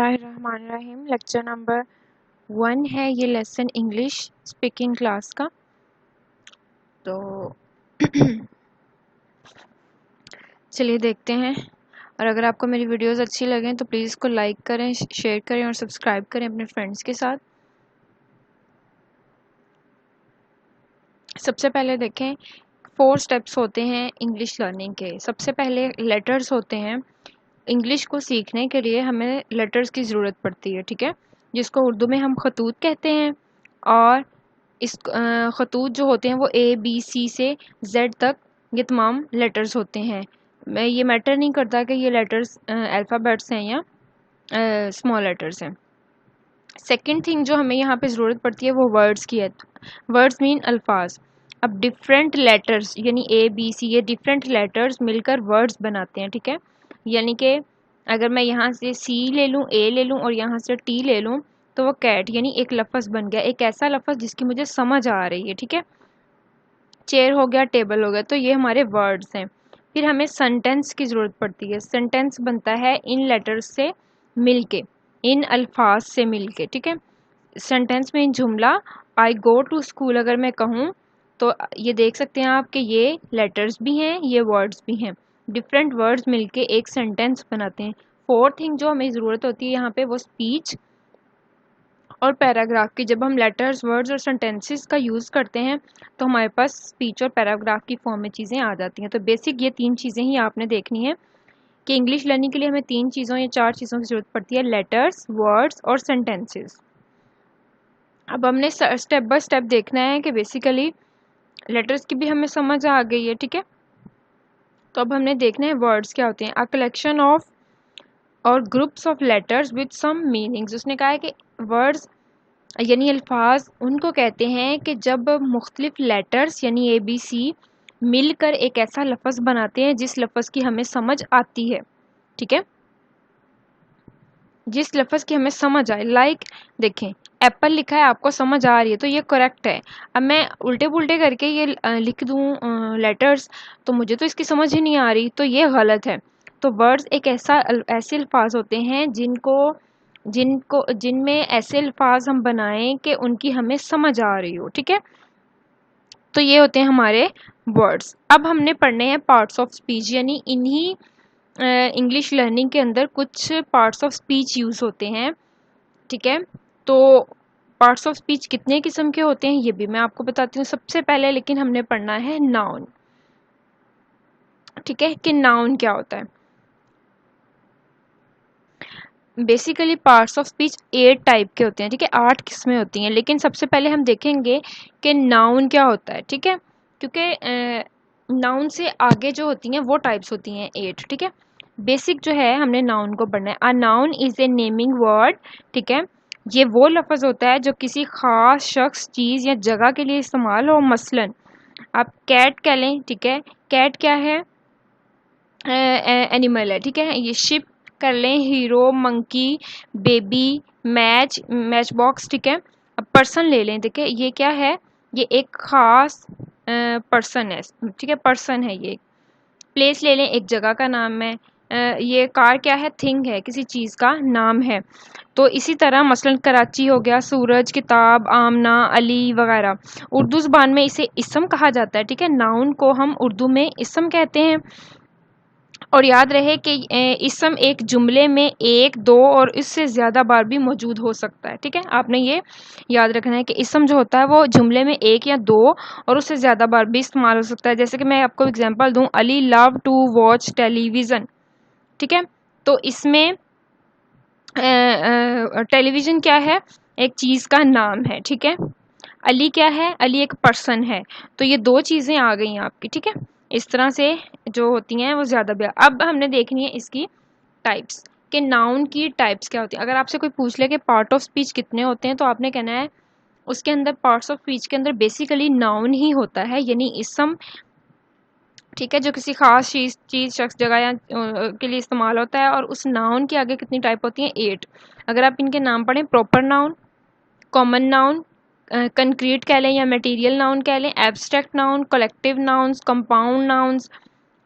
बिस्मिल्लाहिर्रहमानिर्रहीम। Lecture number 1 है ये लेसन इंग्लिश स्पीकिंग क्लास का। तो चलिए देखते हैं। और अगर आपको मेरी वीडियोस अच्छी लगें तो प्लीज़ इसको लाइक करें, शेयर करें और सब्सक्राइब करें अपने फ्रेंड्स के साथ। सबसे पहले देखें 4 स्टेप्स होते हैं इंग्लिश लर्निंग के। सबसे पहले लेटर्स होते हैं। इंग्लिश को सीखने के लिए हमें लेटर्स की ज़रूरत पड़ती है, ठीक है, जिसको उर्दू में हम खतूत कहते हैं। और इस खतूत जो होते हैं वो A B C से Z तक ये तमाम लेटर्स होते हैं। मैं ये मैटर नहीं करता कि ये लेटर्स अल्फ़ाबेट्स हैं या स्मॉल लेटर्स हैं। सेकंड थिंग जो हमें यहाँ पे ज़रूरत पड़ती है वो वर्ड्स की है। वर्ड्स मीन अल्फाज। अब डिफरेंट लेटर्स यानी A B C ये डिफरेंट लेटर्स मिलकर वर्ड्स बनाते हैं, ठीक है। यानी कि अगर मैं यहाँ से C ले लूँ, A ले लूँ और यहाँ से T ले लूँ तो वो कैट यानी एक लफ्ज़ बन गया, एक ऐसा लफ्ज़ जिसकी मुझे समझ आ रही है, ठीक है। चेयर हो गया, टेबल हो गया, तो ये हमारे वर्ड्स हैं। फिर हमें सेंटेंस की ज़रूरत पड़ती है। सेंटेंस बनता है इन लेटर्स से मिलके, इन अल्फाज से मिलके, ठीक है। सेंटेंस में जुमला आई गो टू स्कूल अगर मैं कहूँ तो ये देख सकते हैं आप कि ये लेटर्स भी हैं, ये वर्ड्स भी हैं। डिफरेंट वर्ड्स मिलके एक सेंटेंस बनाते हैं। फोर्थ थिंग जो हमें ज़रूरत होती है यहाँ पे वो स्पीच और पैराग्राफ की। जब हम लेटर्स, वर्ड्स और सेंटेंसेस का यूज़ करते हैं तो हमारे पास स्पीच और पैराग्राफ की फॉर्म में चीज़ें आ जाती हैं। तो बेसिक ये 3 चीज़ें ही आपने देखनी है कि इंग्लिश लर्निंग के लिए हमें 3 चीज़ों या 4 चीज़ों की ज़रूरत पड़ती है, लेटर्स, वर्ड्स और सेंटेंसेस। अब हमने स्टेप बाय स्टेप देखना है कि बेसिकली लेटर्स की भी हमें समझ आ गई है, ठीक है। तो अब हमने देखना है वर्ड्स क्या होते हैं। अ कलेक्शन ऑफ और groups of letters with some meanings. उसने कहा है कि वर्ड्स यानी अल्फाज उनको कहते हैं कि जब मुख्तलिफ लेटर्स यानी A B C मिलकर एक ऐसा लफ्ज़ बनाते हैं जिस लफ्ज़ की हमें समझ आती है, ठीक है, जिस लफ्ज़ की हमें समझ आए। लाइक देखें, एप्पल लिखा है, आपको समझ आ रही है तो ये करेक्ट है। अब मैं उल्टे पुल्टे करके ये लिख दूँ लेटर्स तो मुझे तो इसकी समझ ही नहीं आ रही, तो ये गलत है। तो वर्ड्स एक ऐसे अल्फाज होते हैं जिनमें ऐसे अल्फाज हम बनाएं कि उनकी हमें समझ आ रही हो, ठीक है। तो ये होते हैं हमारे वर्ड्स। अब हमने पढ़ने हैं पार्ट्स ऑफ स्पीच, यानी इन्हीं इंग्लिश लर्निंग के अंदर कुछ पार्ट्स ऑफ स्पीच यूज़ होते हैं, ठीक है। तो पार्ट्स ऑफ स्पीच कितने किस्म के होते हैं ये भी मैं आपको बताती हूँ। सबसे पहले लेकिन हमने पढ़ना है नाउन, ठीक है, कि नाउन क्या होता है। Basically parts of speech 8 type के होते हैं, ठीक है, 8 किस्में होती हैं। लेकिन सबसे पहले हम देखेंगे कि नाउन क्या होता है, ठीक है, क्योंकि नाउन से आगे जो होती हैं वो टाइप्स होती हैं 8, ठीक है। बेसिक जो है हमने नाउन को पढ़ना है। A noun is a naming word, ठीक है, ये वो लफ्ज़ होता है जो किसी ख़ास शख्स, चीज़ या जगह के लिए इस्तेमाल हो। मसलन आप कैट कह लें, ठीक है, कैट क्या है, एनिमल है, ठीक है। ये शिप कर लें, hero, monkey, baby, match box, ठीक है। अब पर्सन ले लें, देखिए ये क्या है, ये एक ख़ास पर्सन है, ठीक है, पर्सन है ये। प्लेस ले लें, एक जगह का नाम है। ये कार क्या है, थिंग है, किसी चीज़ का नाम है। तो इसी तरह मसलन कराची हो गया, सूरज, किताब, आमना, अली वगैरह। उर्दू ज़ुबान में इसे इस्म कहा जाता है, ठीक है। नाउन को हम उर्दू में इस्म कहते हैं। और याद रहे कि इस्म एक जुमले में एक, दो और इससे ज़्यादा बार भी मौजूद हो सकता है, ठीक है। आपने ये याद रखना है कि इस्म जो होता है वो जुमले में एक या दो और उससे ज़्यादा बार भी इस्तेमाल हो सकता है। जैसे कि मैं आपको एग्जांपल दूं, Ali love to watch television, ठीक है। तो इसमें टेलीविज़न क्या है, एक चीज़ का नाम है, ठीक है। अली क्या है, अली एक पर्सन है। तो ये 2 चीज़ें आ गई हैं आपकी, ठीक है। इस तरह से जो होती हैं वो ज़्यादा भी। अब हमने देखनी है इसकी टाइप्स, कि नाउन की टाइप्स क्या होती हैं। अगर आपसे कोई पूछ ले कि पार्ट ऑफ स्पीच कितने होते हैं तो आपने कहना है उसके अंदर पार्ट्स ऑफ स्पीच के अंदर बेसिकली नाउन ही होता है, यानी इसम, ठीक है, जो किसी खास चीज़ शख्स, जगह या के लिए इस्तेमाल होता है। और उस नाउन के आगे कितनी टाइप होती हैं, 8। अगर आप इनके नाम पढ़ें, proper noun, common noun, concrete कह लें या मटेरियल नाउन कह लें, abstract noun, collective nouns, compound nouns,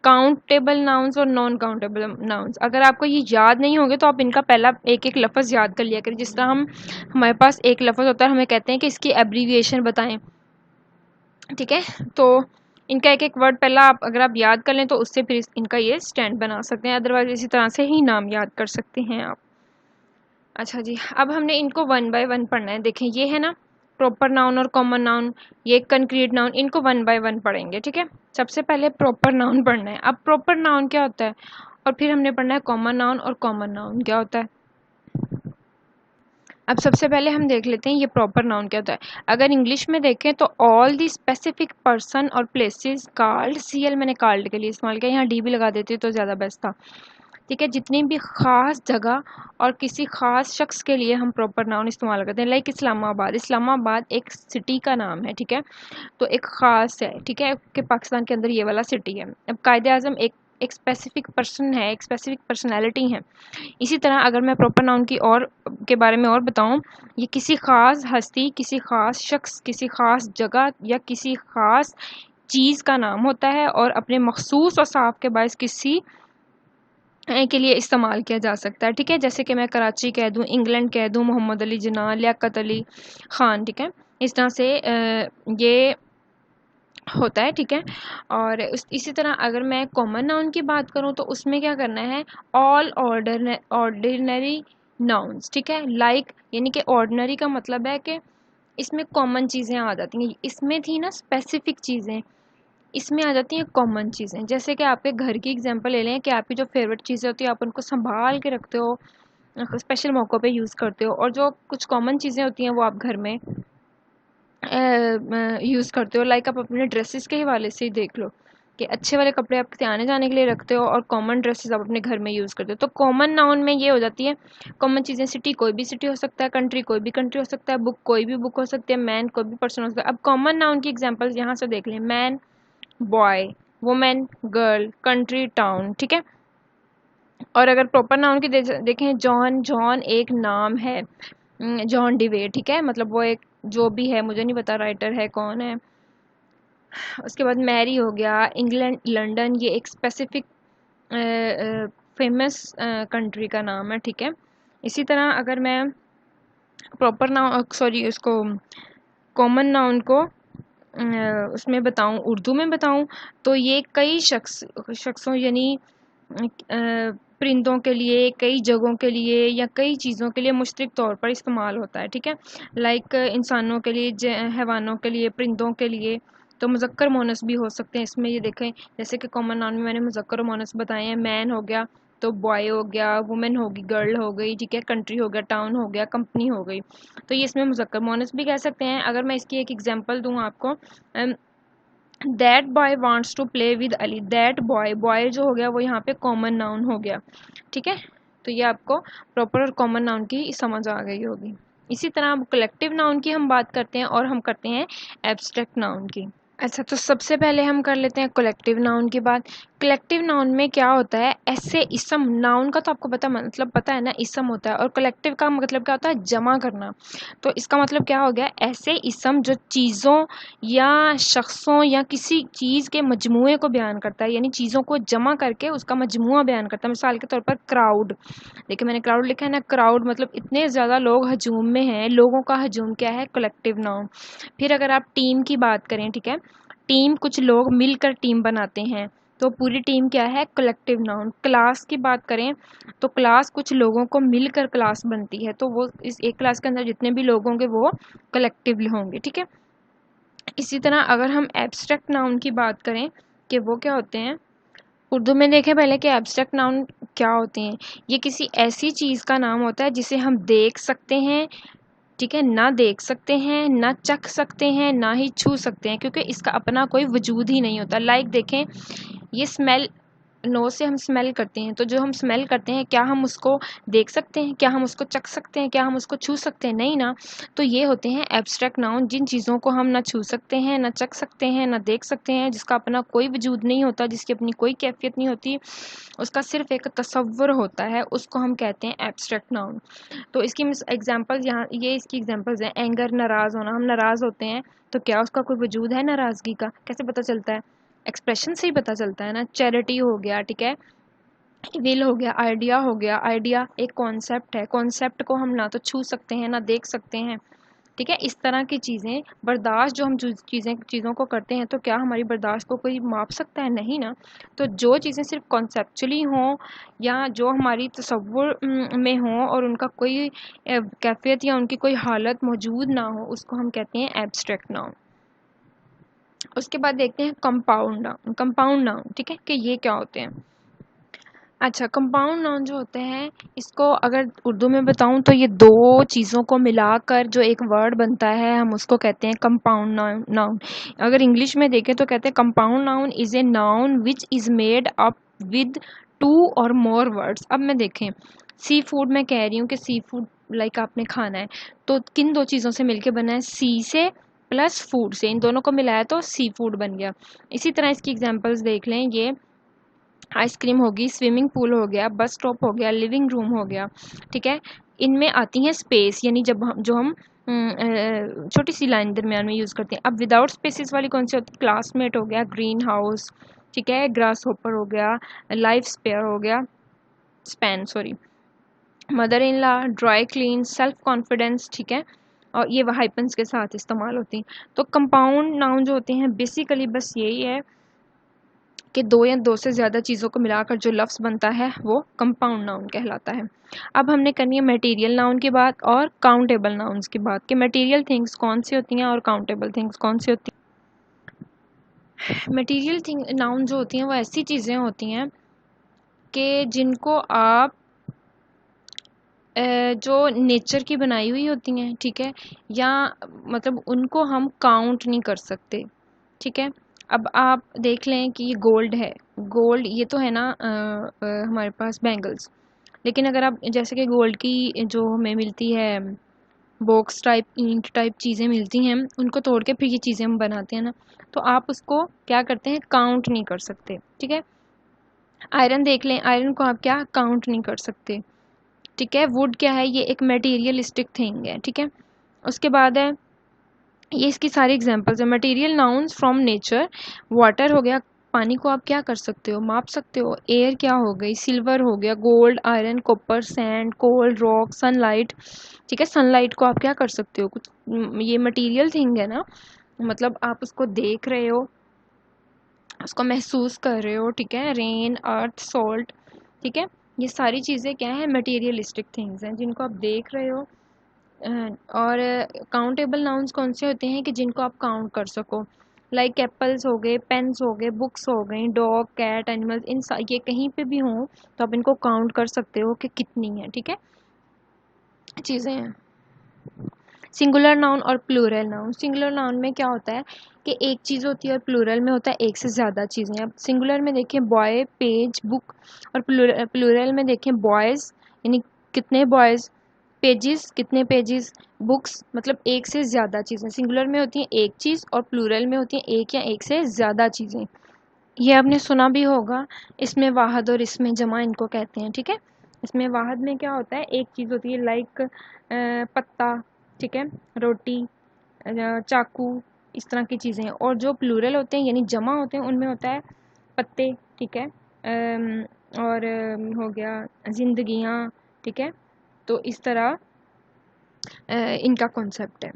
countable nouns और नॉन काउंटेबल नाउन्स। अगर आपको ये याद नहीं होंगे तो आप इनका पहला एक एक लफ्ज़ याद कर लिया करें। जिस तरह हमारे पास एक लफ्ज़ होता है, हमें कहते हैं कि इसकी एब्रीविएशन बताएं, ठीक है। तो इनका एक एक वर्ड पहला आप अगर आप याद कर लें तो उससे फिर इनका ये स्टैंड बना सकते हैं, अदरवाइज इसी तरह से ही नाम याद कर सकते हैं आप। अच्छा जी, अब हमने इनको वन बाय वन पढ़ना है। देखें ये है ना प्रॉपर नाउन और कॉमन नाउन, ये कंक्रीट नाउन, इनको वन बाय वन पढ़ेंगे, ठीक है। सबसे पहले प्रॉपर नाउन पढ़ना है। अब प्रॉपर नाउन क्या होता है और फिर हमने पढ़ना है कॉमन नाउन, और कॉमन नाउन क्या होता है। अब सबसे पहले हम देख लेते हैं ये प्रॉपर नाउन क्या होता है। अगर इंग्लिश में देखें तो ऑल दी स्पेसिफिक पर्सन और प्लेसेस कॉल्ड, सीएल मैंने कॉल्ड के लिए इस्तेमाल किया, यहाँ डी भी लगा देती तो ज़्यादा बेस्ट था, ठीक है। जितनी भी ख़ास जगह और किसी ख़ास शख्स के लिए हम प्रॉपर नाउन इस्तेमाल करते हैं। लाइक इस्लामाबाद, इस्लामाबाद एक सिटी का नाम है, ठीक है, तो एक ख़ास है, ठीक है, कि पाकिस्तान के अंदर ये वाला सिटी है। अब कायदे आज़म एक स्पेसिफिक पर्सन है, एक स्पेसिफिक पर्सनैलिटी है। इसी तरह अगर मैं प्रॉपर नाउन की और के बारे में और बताऊं, ये किसी ख़ास हस्ती, किसी ख़ास शख्स, किसी ख़ास जगह या किसी ख़ास चीज़ का नाम होता है और अपने मखसूस और साफ के बायस किसी के लिए इस्तेमाल किया जा सकता है, ठीक है। जैसे कि मैं कराची कह दूं, इंग्लैंड कह दूं, मोहम्मद अली जिन्ना, लियाकत अली ख़ान, ठीक है। इस तरह से ये होता है, ठीक है। और इसी तरह अगर मैं कॉमन नाउन की बात करूं तो उसमें क्या करना है, ऑल ऑर्डिनरी नाउन्स, ठीक है। लाइक यानी कि ऑर्डिनरी का मतलब है कि इसमें कॉमन चीज़ें आ जाती हैं। इसमें थी ना स्पेसिफिक चीज़ें, इसमें आ जाती हैं कॉमन चीज़ें। जैसे कि आपके घर की एग्जांपल ले लें कि आपकी जो फेवरेट चीज़ें होती है आप उनको संभाल के रखते हो, स्पेशल मौक़ों पे यूज़ करते हो, और जो कुछ कॉमन चीज़ें होती हैं वो आप घर में यूज़ करते हो। लाइक आप अपने ड्रेसेस के हवाले से ही देख लो कि अच्छे वाले कपड़े आप किसी आने जाने के लिए रखते हो और कॉमन ड्रेसेस आप अपने घर में यूज़ करते हो। तो कॉमन नाउन में ये हो जाती है कॉमन चीज़ें। सिटी कोई भी सिटी हो सकता है, कंट्री कोई भी कंट्री हो सकता है, बुक कोई भी बुक हो सकती है, मैन कोई भी पर्सन हो सकता है। अब कॉमन नाउन की एग्जांपल्स यहाँ से देख लें, man boy, women girl, country town, ठीक है। और अगर प्रॉपर नाउन की देखें, जॉन, जॉन एक नाम है, जॉन डिवे, ठीक है, मतलब वो एक जो भी है, मुझे नहीं पता राइटर है कौन है। उसके बाद मैरी हो गया, इंग्लैंड, लंदन, ये एक स्पेसिफिक फेमस कंट्री का नाम है, ठीक है। इसी तरह अगर मैं प्रॉपर नाउन सॉरी उसको कॉमन नाउन को उसमें बताऊं, उर्दू में बताऊं, तो ये कई शख्सों यानी परिंदों के लिए, कई जगहों के लिए या कई चीज़ों के लिए मुश्तरक तौर पर इस्तेमाल होता है, ठीक है। लाइक इंसानों के लिए, हैवानों के लिए, परिंदों के लिए, तो मुज़क्कर मोनस भी हो सकते हैं इसमें। ये देखें जैसे कि कॉमन नाउन में मैंने मुज़क्कर और मोनस बताए हैं। मैन हो गया तो बॉय हो गया, वुमेन होगी गर्ल हो गई, ठीक है, कंट्री हो गया, टाउन हो गया, कंपनी हो गई, तो ये इसमें मुज़क्कर मोनस भी कह सकते हैं। अगर मैं इसकी एक एग्जांपल दूं आपको, that boy wants to play with Ali, that boy, boy जो हो गया वो यहाँ पे कॉमन नाउन हो गया, ठीक है। तो ये आपको प्रॉपर और कॉमन नाउन की समझ आ गई होगी। इसी तरह अब कलेक्टिव नाउन की हम बात करते हैं और हम करते हैं एब्स्ट्रैक्ट नाउन की। अच्छा, तो सबसे पहले हम कर लेते हैं कलेक्टिव नाउन की बात। कलेक्टिव नाउन में क्या होता है, ऐसे इसम, नाउन का तो आपको मतलब पता है ना, इसम होता है, और कलेक्टिव का मतलब क्या होता है, जमा करना। तो इसका मतलब क्या हो गया, ऐसे इसम जो चीज़ों या शख्सों या किसी चीज़ के मजमूए को बयान करता है, यानी चीज़ों को जमा करके उसका मजमूआ बयान करता है। मिसाल के तौर पर क्राउड, देखिए मैंने क्राउड लिखा है ना, क्राउड मतलब इतने ज़्यादा लोग हजूम में हैं, लोगों का हजूम क्या है, कलेक्टिव नाउन। फिर अगर आप टीम की बात करें, ठीक है, टीम कुछ लोग मिलकर टीम बनाते हैं, तो पूरी टीम क्या है, कलेक्टिव नाउन। क्लास की बात करें तो क्लास कुछ लोगों को मिलकर क्लास बनती है, तो वो इस एक क्लास के अंदर जितने भी लोग होंगे वो कलेक्टिवली होंगे, ठीक है। इसी तरह अगर हम एब्स्ट्रैक्ट नाउन की बात करें कि वो क्या होते हैं, उर्दू में देखें पहले कि एब्स्ट्रैक्ट नाउन क्या होते हैं। ये किसी ऐसी चीज़ का नाम होता है जिसे हम देख सकते हैं, ठीक है, ना देख सकते हैं, ना चख सकते हैं, ना ही छू सकते हैं, क्योंकि इसका अपना कोई वजूद ही नहीं होता। लाइक देखें, ये स्मेल, नोज़ से हम स्मेल करते हैं, तो जो हम स्मेल करते हैं क्या हम उसको देख सकते हैं, क्या हम उसको चख सकते हैं, क्या हम उसको छू सकते हैं, नहीं ना। तो ये होते हैं एब्स्ट्रैक्ट नाउन, जिन चीज़ों को हम ना छू सकते हैं, ना चख सकते हैं, ना देख सकते हैं, जिसका अपना कोई वजूद नहीं होता, जिसकी अपनी कोई कैफियत नहीं होती, उसका सिर्फ एक तसव्वुर होता है, उसको हम कहते हैं एब्स्ट्रैक्ट नाउन। तो इसकी एग्जांपल्स यहाँ, ये इसकी एग्जांपल्स हैं। एंगर, नाराज़ होना, हम नाराज़ होते हैं तो क्या उसका कोई वजूद है नाराज़गी का, कैसे पता चलता है, एक्सप्रेशन से ही पता चलता है ना। चैरिटी हो गया, ठीक है, विल हो गया, आइडिया हो गया। आइडिया एक कॉन्सेप्ट है, कॉन्सेप्ट को हम ना तो छू सकते हैं ना देख सकते हैं, ठीक है। इस तरह की चीज़ें, बर्दाश्त जो हम चीज़ों को करते हैं, तो क्या हमारी बर्दाश्त को कोई माप सकता है? नहीं ना। तो जो चीज़ें सिर्फ कॉन्सेप्चुअली हों या जो हमारी तसव्वुर में हों और उनका कोई कैफियत या उनकी कोई हालत मौजूद ना हो, उसको हम कहते हैं एब्स्ट्रैक्ट नाउन। उसके बाद देखते हैं कंपाउंड नाउन। कंपाउंड नाउन, ठीक है, कि ये क्या होते हैं। अच्छा, कंपाउंड नाउन जो होते हैं, इसको अगर उर्दू में बताऊं तो ये दो चीज़ों को मिलाकर जो एक वर्ड बनता है, हम उसको कहते हैं कंपाउंड नाउन। अगर इंग्लिश में देखें तो कहते हैं compound noun is a noun which is made up with 2 और मोर वर्ड्स। अब मैं देखें, सी फूड मैं कह रही हूँ कि सी फूड लाइक आपने खाना है, तो किन दो चीज़ों से मिलके बना है? सी से प्लस फूड से, इन दोनों को मिलाया तो सी फूड बन गया। इसी तरह इसकी एग्जांपल्स देख लें, ये आइसक्रीम होगी, स्विमिंग पूल हो गया, बस स्टॉप हो गया, लिविंग रूम हो गया, ठीक है। इनमें आती हैं स्पेस, यानी जब हम जो हम छोटी सी लाइन दरमियान में यूज़ करते हैं। अब विदाउट स्पेसिस वाली कौन सी होती है? क्लासमेट हो गया, ग्रीन हाउस, ठीक है, ग्रास होपर हो गया, लाइफ स्पेयर हो गया, span sorry, mother in law, dry clean, self confidence, ठीक है। और ये हाइपन्स के साथ इस्तेमाल होती हैं। तो कंपाउंड नाउन जो होते हैं बेसिकली बस यही है कि दो या दो से ज़्यादा चीज़ों को मिलाकर जो लफ्ज़ बनता है वो कंपाउंड नाउन कहलाता है। अब हमने करनी है मटेरियल नाउन की बात और काउंटेबल नाउन्स की बात, कि मटेरियल थिंग्स कौन सी होती हैं और काउंटेबल थिंग्स कौन सी होती हैं। मटेरियल थिंग नाउन जो होती हैं वो ऐसी चीज़ें होती हैं कि जिनको आप जो नेचर की बनाई हुई होती हैं, ठीक है, या मतलब उनको हम काउंट नहीं कर सकते, ठीक है। अब आप देख लें कि ये गोल्ड है, गोल्ड ये तो है ना हमारे पास बैंगल्स, लेकिन अगर आप जैसे कि गोल्ड की जो हमें मिलती है बॉक्स टाइप, ईंट टाइप चीज़ें मिलती हैं, उनको तोड़ के फिर ये चीज़ें हम बनाते हैं ना, तो आप उसको क्या करते हैं? काउंट नहीं कर सकते, ठीक है। आयरन देख लें, आयरन को आप क्या काउंट नहीं कर सकते, ठीक है। वुड क्या है? ये एक मटेरियलिस्टिक थिंग है, ठीक है। उसके बाद है, ये इसकी सारी एग्जांपल्स है material nouns from nature. Water हो गया, पानी को आप क्या कर सकते हो? माप सकते हो। एयर क्या हो गई? सिल्वर हो गया, गोल्ड, आयरन, कॉपर, सैंड, कोल, रॉक, सनलाइट, ठीक है। सनलाइट को आप क्या कर सकते हो? कुछ, ये मटेरियल थिंग है ना, मतलब आप उसको देख रहे हो, उसको महसूस कर रहे हो, ठीक है। रेन, अर्थ, सॉल्ट, ठीक है, ये सारी चीज़ें क्या है? मटेरियलिस्टिक थिंग्स हैं जिनको आप देख रहे हो। और काउंटेबल नाउन्स कौन से होते हैं कि जिनको आप काउंट कर सको? लाइक एप्पल्स हो गए, पेन्स हो गए, बुक्स हो गई, डॉग, कैट, एनिमल्स, ये कहीं पे भी हों तो आप इनको काउंट कर सकते हो कि कितनी है, ठीक है, चीज़ें हैं। सिंगुलर नाउन और प्लूरल नाउन। सिंगुलर नाउन में क्या होता है कि एक चीज़ होती है और प्लूरल में होता है एक से ज़्यादा चीज़ें। अब सिंगुलर में देखें बॉय, पेज, बुक, और प्लूरल में देखें बॉयज़, यानी कितने बॉयज़, पेजेस कितने पेजेस, बुक्स, मतलब एक से ज़्यादा चीज़ें। सिंगुलर में होती हैं एक चीज़ और प्लूरल में होती हैं एक या एक से ज़्यादा चीज़ें। ये आपने सुना भी होगा, इसमें वाहद और इसमें जमा इनको कहते हैं, ठीक है। इसमें वाहद में क्या होता है? एक चीज़ होती है, लाइक पत्ता, ठीक है, रोटी, चाकू, इस तरह की चीज़ें। और जो प्लूरल होते हैं यानी जमा होते हैं, उनमें होता है पत्ते, ठीक है, और हो गया जिंदगियाँ, ठीक है। तो इस तरह इनका कॉन्सेप्ट है।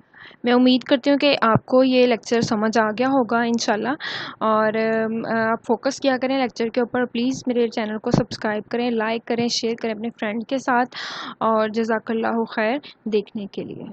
मैं उम्मीद करती हूँ कि आपको ये लेक्चर समझ आ गया होगा इंशाल्लाह। और आप फोकस किया करें लेक्चर के ऊपर। प्लीज़ मेरे चैनल को सब्सक्राइब करें, लाइक करें, शेयर करें अपने फ्रेंड के साथ। और जज़ाकल्लाहु खैर देखने के लिए।